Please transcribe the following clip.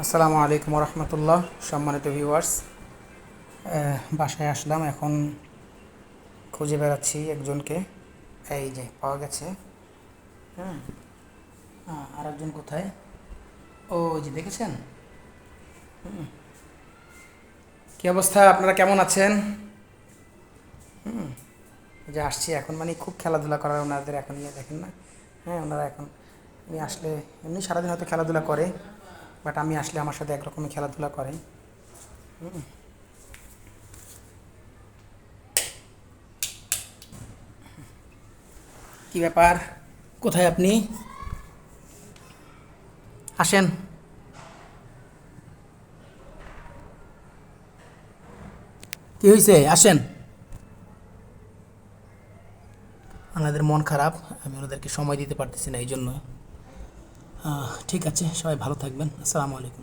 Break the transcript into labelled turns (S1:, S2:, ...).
S1: আসসালামু আলাইকুম রহমতুল্লাহ। সম্মানিত ভিউয়ার্স, বাসায় আসলাম, এখন খুঁজে বেড়াচ্ছি একজনকে। এই যে পাওয়া গেছে। হ্যাঁ, আর একজন কোথায়? ও, ওই যে দেখেছেন। কী অবস্থা, আপনারা কেমন আছেন? এই যে আসছি এখন, মানে খুব খেলাধুলা করার ওনাদের এখন, ইয়ে দেখেন না। হ্যাঁ, ওনারা এখন উনি আসলে এমনি সারাদিন হয়তো খেলাধুলা করে, বাট আমি আসলে আমার সাথে একরকমই খেলাধুলা করে। কি ব্যাপার, কোথায় আপনি? আসেন। কি হয়েছে, আসেন। ওনাদের মন খারাপ, আমি ওনাদেরকে সময় দিতে পারতেছি না, এই জন্য। ঠিক আছে, সবাই ভালো থাকবেন। আসসালামু আলাইকুম।